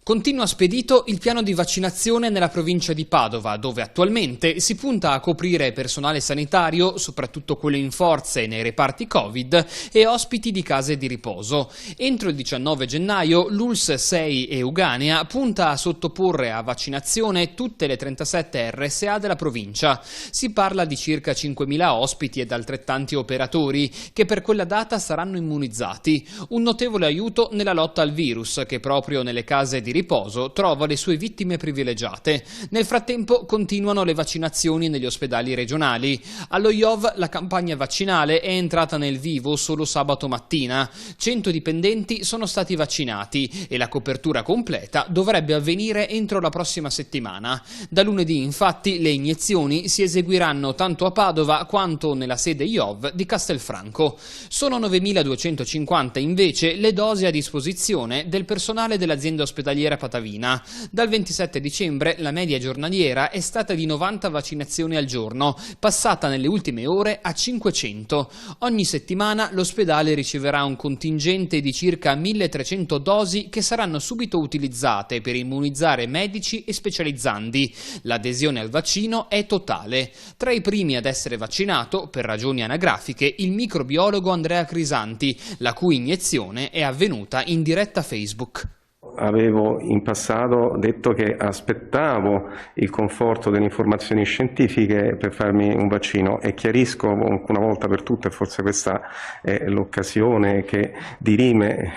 Continua spedito il piano di vaccinazione nella provincia di Padova, dove attualmente si punta a coprire personale sanitario, soprattutto quello in forze nei reparti Covid, e ospiti di case di riposo. Entro il 19 gennaio l'ULSS 6 Euganea punta a sottoporre a vaccinazione tutte le 37 RSA della provincia. Si parla di circa 5.000 ospiti ed altrettanti operatori che per quella data saranno immunizzati. Un notevole aiuto nella lotta al virus, che proprio nelle case di riposo trova le sue vittime privilegiate. Nel frattempo continuano le vaccinazioni negli ospedali regionali. Allo IOV la campagna vaccinale è entrata nel vivo solo sabato mattina. 100 dipendenti sono stati vaccinati e la copertura completa dovrebbe avvenire entro la prossima settimana. Da lunedì infatti le iniezioni si eseguiranno tanto a Padova quanto nella sede IOV di Castelfranco. Sono 9.250 invece le dosi a disposizione del personale dell'azienda ospedaliera patavina. Dal 27 dicembre la media giornaliera è stata di 90 vaccinazioni al giorno, passata nelle ultime ore a 500. Ogni settimana l'ospedale riceverà un contingente di circa 1.300 dosi che saranno subito utilizzate per immunizzare medici e specializzandi. L'adesione al vaccino è totale. Tra i primi ad essere vaccinato, per ragioni anagrafiche, il microbiologo Andrea Crisanti, la cui iniezione è avvenuta in diretta Facebook. Avevo in passato detto che aspettavo il conforto delle informazioni scientifiche per farmi un vaccino e chiarisco una volta per tutte, forse questa è l'occasione che dirime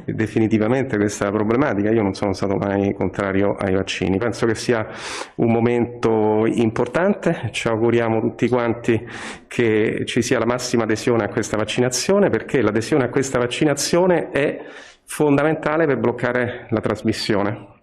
definitivamente questa problematica. Io non sono stato mai contrario ai vaccini, penso che sia un momento importante, ci auguriamo tutti quanti che ci sia la massima adesione a questa vaccinazione, perché l'adesione a questa vaccinazione è fondamentale per bloccare la trasmissione.